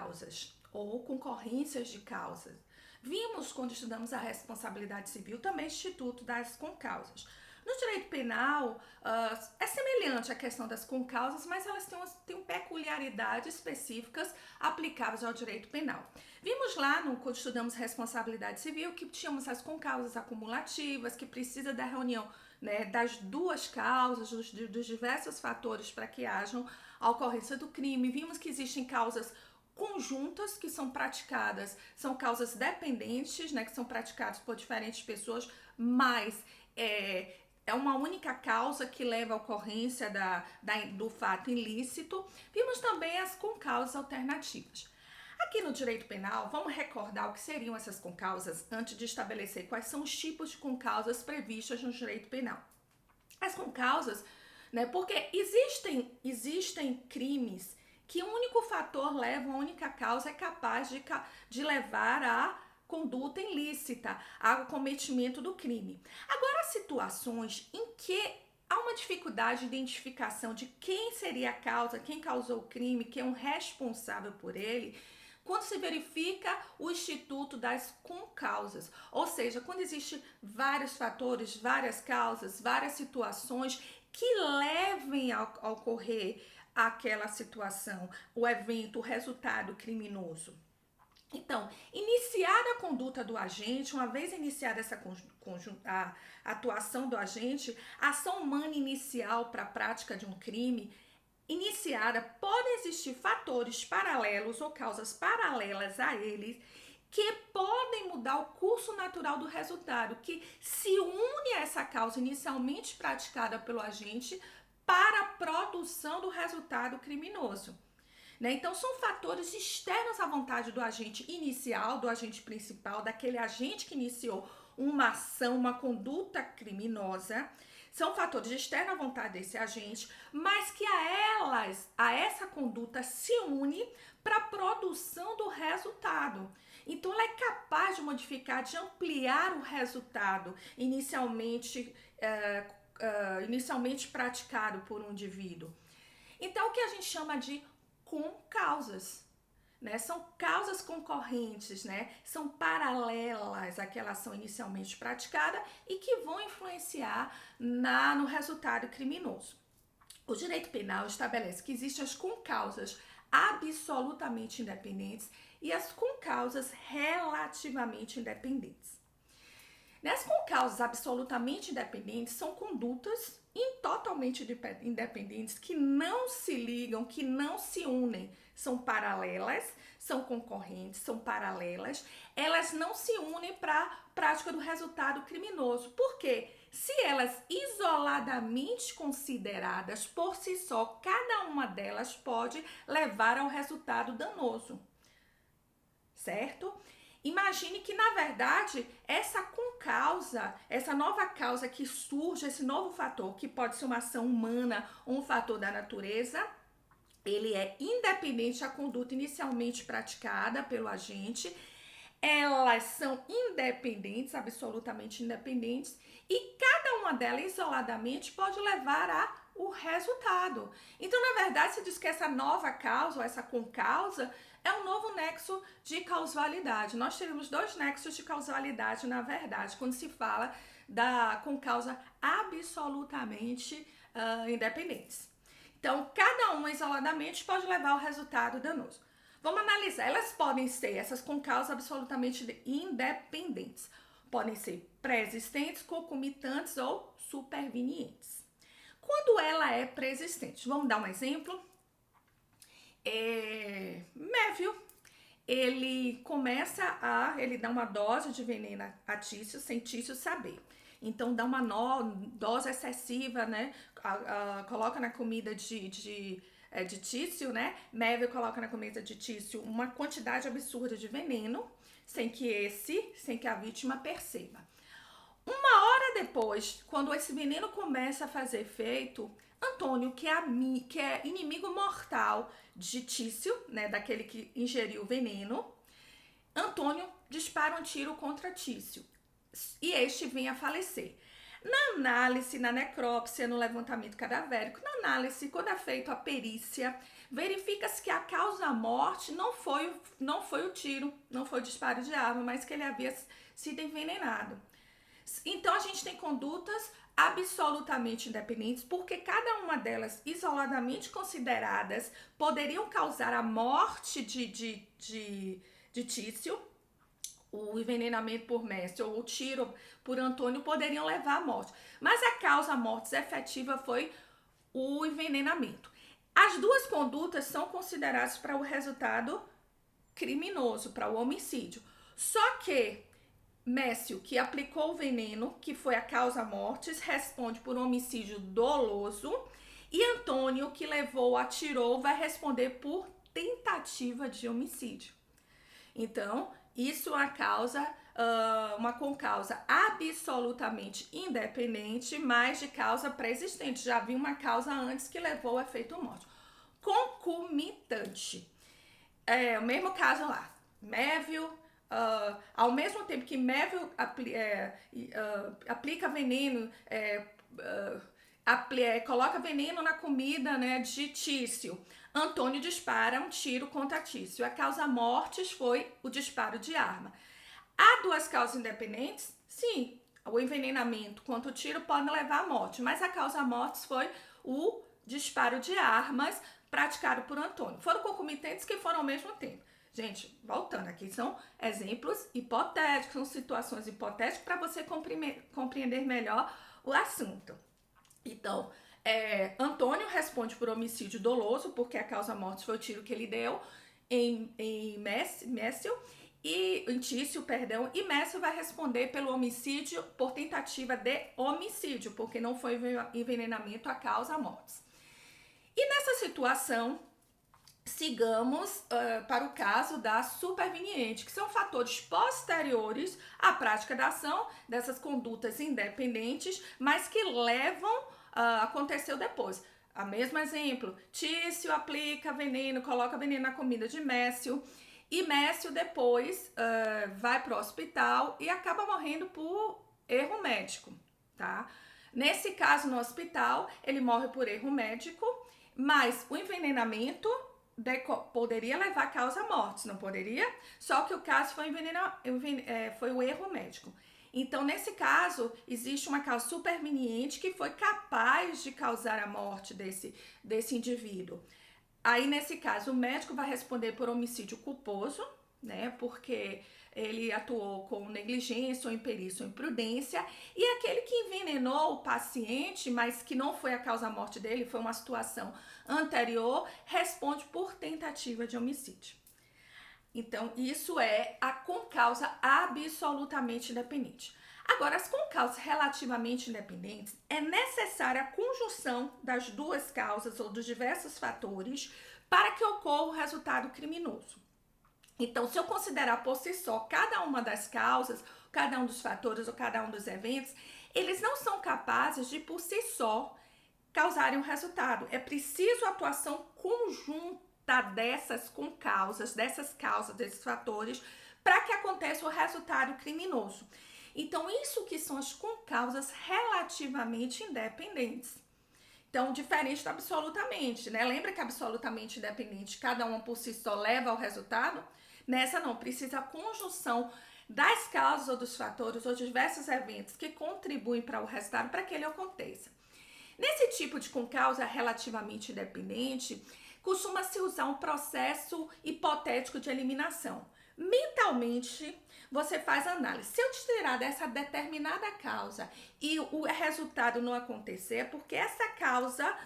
causas ou concorrências de causas. Vimos, quando estudamos a responsabilidade civil, também Instituto das Concausas. No direito penal, é semelhante à questão das concausas, mas elas têm peculiaridades específicas aplicáveis ao direito penal. Vimos lá, quando estudamos responsabilidade civil, que tínhamos as concausas acumulativas, que precisa da reunião, né, das duas causas, dos diversos fatores para que hajam a ocorrência do crime. Vimos que existem causas conjuntas que são praticadas, são causas dependentes, né, que são praticadas por diferentes pessoas, mas é uma única causa que leva à ocorrência do fato ilícito. Vimos também as concausas alternativas. Aqui no direito penal, vamos recordar o que seriam essas concausas antes de estabelecer quais são os tipos de concausas previstas no direito penal. As concausas, né, porque existem crimes que o único fator leva, a única causa é capaz de levar a conduta ilícita, ao cometimento do crime. Agora, há situações em que há uma dificuldade de identificação de quem seria a causa, quem causou o crime, quem é o responsável por ele, quando se verifica o instituto das concausas, ou seja, quando existem vários fatores, várias causas, várias situações que levem a ocorrer aquela situação, o evento, o resultado criminoso. Então, iniciar a conduta do agente, uma vez iniciada a atuação do agente, a ação humana inicial para a prática de um crime iniciada, podem existir fatores paralelos ou causas paralelas a eles que podem mudar o curso natural do resultado, que se une a essa causa inicialmente praticada pelo agente para a produção do resultado criminoso. Né? Então, são fatores externos à vontade do agente inicial, do agente principal, daquele agente que iniciou uma ação, uma conduta criminosa. São fatores externos à vontade desse agente, mas que a essa conduta se une para a produção do resultado. Então, ela é capaz de modificar, de ampliar o resultado inicialmente praticado por um indivíduo. Então, o que a gente chama de concausas, né? São causas concorrentes, né? São paralelas àquela ação inicialmente praticada e que vão influenciar no resultado criminoso. O direito penal estabelece que existem as concausas absolutamente independentes e as concausas relativamente independentes. As concausas absolutamente independentes são condutas totalmente independentes que não se ligam, que não se unem, são paralelas, são concorrentes, são paralelas, elas não se unem para a prática do resultado criminoso. Por quê? Se elas isoladamente consideradas por si só, cada uma delas pode levar ao resultado danoso, certo? Imagine que, na verdade, essa concausa, essa nova causa que surge, esse novo fator, que pode ser uma ação humana ou um fator da natureza, ele é independente da conduta inicialmente praticada pelo agente, elas são independentes, absolutamente independentes, e cada uma delas isoladamente pode levar o resultado. Então, na verdade, se diz que essa nova causa, ou essa concausa, é um novo nexo de causalidade. Nós teremos dois nexos de causalidade, na verdade, quando se fala da concausa absolutamente independentes. Então, cada uma isoladamente pode levar ao resultado danoso. Vamos analisar. Elas podem ser, essas concausas absolutamente independentes. Podem ser pré-existentes, concomitantes ou supervenientes. Quando ela é pré-existente, vamos dar um exemplo. Mévio, ele dá uma dose de veneno a Tício, sem Tício saber. Então, dá uma dose excessiva, né? Coloca na comida de Tício, né? Mévio coloca na comida de Tício uma quantidade absurda de veneno, sem que a vítima perceba. Uma hora depois, quando esse veneno começa a fazer efeito, Antônio, que é inimigo mortal de Tício, né, daquele que ingeriu o veneno, Antônio dispara um tiro contra Tício e este vem a falecer. Na análise, na necrópsia, no levantamento cadavérico, na análise, quando é feita a perícia, verifica-se que a causa-morte não foi o tiro, não foi o disparo de arma, mas que ele havia sido envenenado. Então, a gente tem condutas absolutamente independentes, porque cada uma delas, isoladamente consideradas, poderiam causar a morte de Tício, o envenenamento por Mestre ou o tiro por Antônio poderiam levar à morte. Mas a causa-morte efetiva foi o envenenamento. As duas condutas são consideradas para o resultado criminoso, para o homicídio. Só que Mécio, que aplicou o veneno, que foi a causa-mortes, responde por homicídio doloso. E Antônio, que levou, atirou, vai responder por tentativa de homicídio. Então, isso é uma concausa absolutamente independente, mas de causa pré-existente. Já havia uma causa antes que levou ao efeito morte. Concomitante. O mesmo caso lá. Mévio, ao mesmo tempo que Mévio aplica veneno, coloca veneno na comida, né, de Tício, Antônio dispara um tiro contra Tício. A causa-mortes foi o disparo de arma. Há duas causas independentes? Sim, o envenenamento quanto o tiro pode levar à morte, mas a causa-mortes foi o disparo de armas praticado por Antônio. Foram concomitantes que foram ao mesmo tempo. Gente, voltando aqui, são exemplos hipotéticos, são situações hipotéticas para você compreender melhor o assunto. Então, Antônio responde por homicídio doloso, porque a causa-morte foi o tiro que ele deu em Mécio, em Tício, perdão, e Mécio vai responder pelo homicídio por tentativa de homicídio, porque não foi envenenamento a causa-morte. E nessa situação, sigamos para o caso da superveniente, que são fatores posteriores à prática da ação, dessas condutas independentes, mas que levam aconteceu depois. O mesmo exemplo, Tício aplica veneno, coloca veneno na comida de Mécio, e Mécio depois vai para o hospital e acaba morrendo por erro médico, tá? Nesse caso, no hospital, ele morre por erro médico, mas o envenenamento poderia levar a causa-morte, não poderia? Só que o caso foi o erro médico. Então, nesse caso, existe uma causa superveniente que foi capaz de causar a morte desse indivíduo. Aí, nesse caso, o médico vai responder por homicídio culposo, né? Porque ele atuou com negligência ou imperícia ou imprudência. E aquele que envenenou o paciente, mas que não foi a causa-morte dele, foi uma situação anterior, responde por tentativa de homicídio. Então, isso é a concausa absolutamente independente. Agora, as concausas relativamente independentes, é necessária a conjunção das duas causas ou dos diversos fatores para que ocorra o resultado criminoso. Então, se eu considerar por si só cada uma das causas, cada um dos fatores ou cada um dos eventos, eles não são capazes de, por si só, causarem um resultado. É preciso a atuação conjunta dessas causas, desses fatores, para que aconteça o resultado criminoso. Então, isso que são as concausas relativamente independentes. Então, diferente do absolutamente, né? Lembra que absolutamente independente, cada uma por si só leva ao resultado? Nessa não, precisa a conjunção das causas ou dos fatores ou diversos eventos que contribuem para o resultado para que ele aconteça. Nesse tipo de concausa relativamente independente, costuma-se usar um processo hipotético de eliminação. Mentalmente, você faz análise. Se eu te tirar dessa determinada causa e o resultado não acontecer, é porque essa causa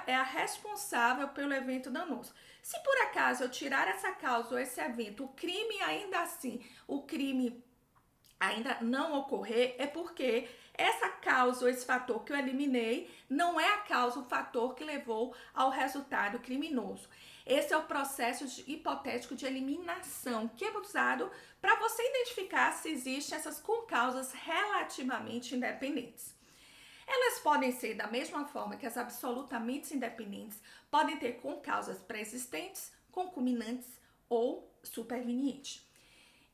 é a responsável pelo evento danoso. Se por acaso eu tirar essa causa ou esse evento, o crime ainda não ocorrer, é porque essa causa ou esse fator que eu eliminei não é a causa, o fator que levou ao resultado criminoso. Esse é o processo hipotético de eliminação, que é usado para você identificar se existem essas concausas relativamente independentes. Elas podem ser da mesma forma que as absolutamente independentes, podem ter concausas pré-existentes, concomitantes ou supervenientes.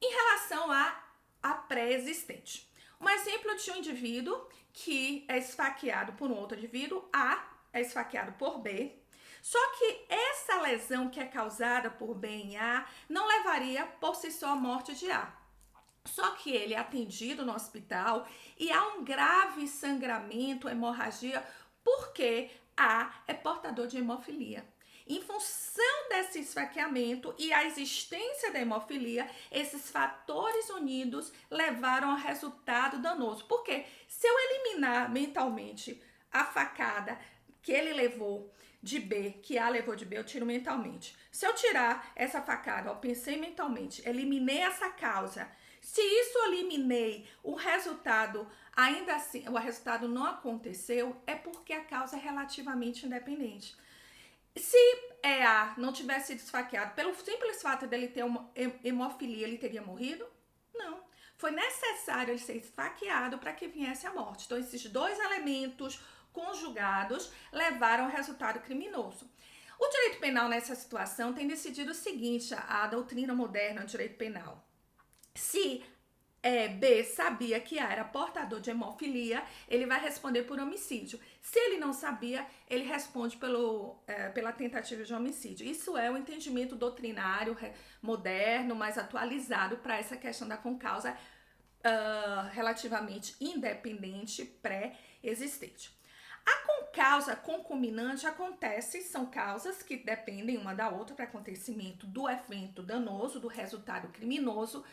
Em relação a pré-existente, Um exemplo de um indivíduo que é esfaqueado por um outro indivíduo, A é esfaqueado por B. Só que essa lesão que é causada por B em A não levaria por si só à morte de A. Só que ele é atendido no hospital e há um grave sangramento, hemorragia, porque A é portador de hemofilia. Em função desse esfaqueamento e a existência da hemofilia, esses fatores unidos levaram ao resultado danoso. Porque se eu eliminar mentalmente a facada que ele levou de B, que A levou de B, eu tiro mentalmente. Se eu tirar essa facada, eu pensei mentalmente, eliminei essa causa. Se isso eu eliminei, o resultado, ainda assim, o resultado não aconteceu, é porque a causa é relativamente independente. Se A não tivesse sido esfaqueado, pelo simples fato dele ter uma hemofilia, ele teria morrido? Não. Foi necessário ele ser esfaqueado para que viesse a morte. Então, esses dois elementos conjugados levaram ao resultado criminoso. O direito penal nessa situação tem decidido o seguinte, a doutrina moderna do direito penal. Se B sabia que A era portador de hemofilia, ele vai responder por homicídio. Se ele não sabia, ele responde pela tentativa de homicídio. Isso é o entendimento doutrinário moderno, mais atualizado para essa questão da concausa relativamente independente pré-existente. A concausa concomitante acontece, são causas que dependem uma da outra para acontecimento do evento danoso, do resultado criminoso.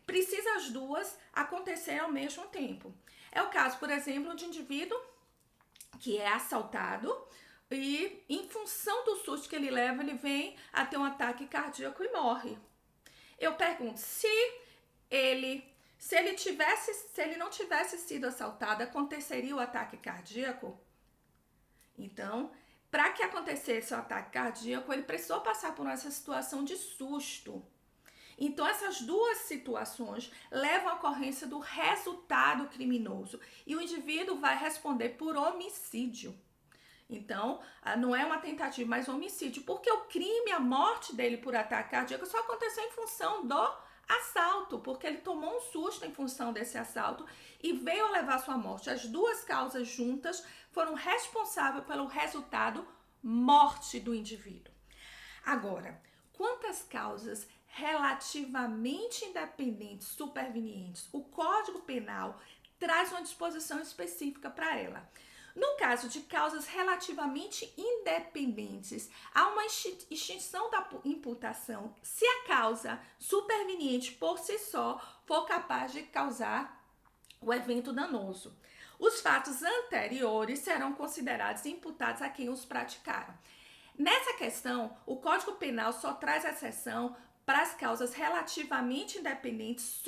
Precisa as duas acontecerem ao mesmo tempo. É o caso, por exemplo, de um indivíduo que é assaltado e, em função do susto que ele leva, ele vem a ter um ataque cardíaco e morre. Eu pergunto, se ele não tivesse sido assaltado, aconteceria o ataque cardíaco? Então, para que acontecesse o ataque cardíaco, ele precisou passar por essa situação de susto. Então, essas duas situações levam à ocorrência do resultado criminoso e o indivíduo vai responder por homicídio. Então, não é uma tentativa, mas homicídio, porque o crime, a morte dele por ataque cardíaco só aconteceu em função do assalto, porque ele tomou um susto em função desse assalto e veio a levar à sua morte. As duas causas juntas foram responsáveis pelo resultado morte do indivíduo. Agora, quantas causas relativamente independentes, supervenientes, o Código Penal traz uma disposição específica para ela. No caso de causas relativamente independentes, há uma extinção da imputação se a causa superveniente por si só for capaz de causar o evento danoso. Os fatos anteriores serão considerados imputados a quem os praticaram. Nessa questão, o Código Penal só traz exceção para as causas relativamente independentes,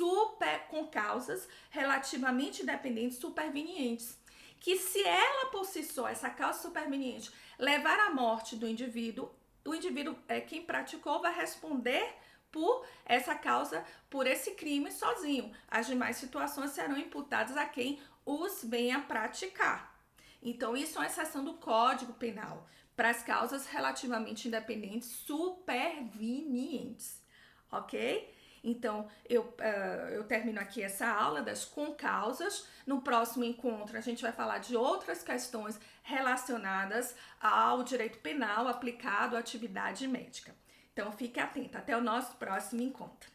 com causas relativamente independentes supervenientes. Que se ela por si só, essa causa superveniente, levar à morte do indivíduo, o indivíduo, quem praticou, vai responder por essa causa, por esse crime sozinho. As demais situações serão imputadas a quem os venha praticar. Então, isso é uma exceção do Código Penal para as causas relativamente independentes supervenientes, ok? Então, eu termino aqui essa aula das concausas. No próximo encontro, a gente vai falar de outras questões relacionadas ao direito penal aplicado à atividade médica. Então, fique atento. Até o nosso próximo encontro.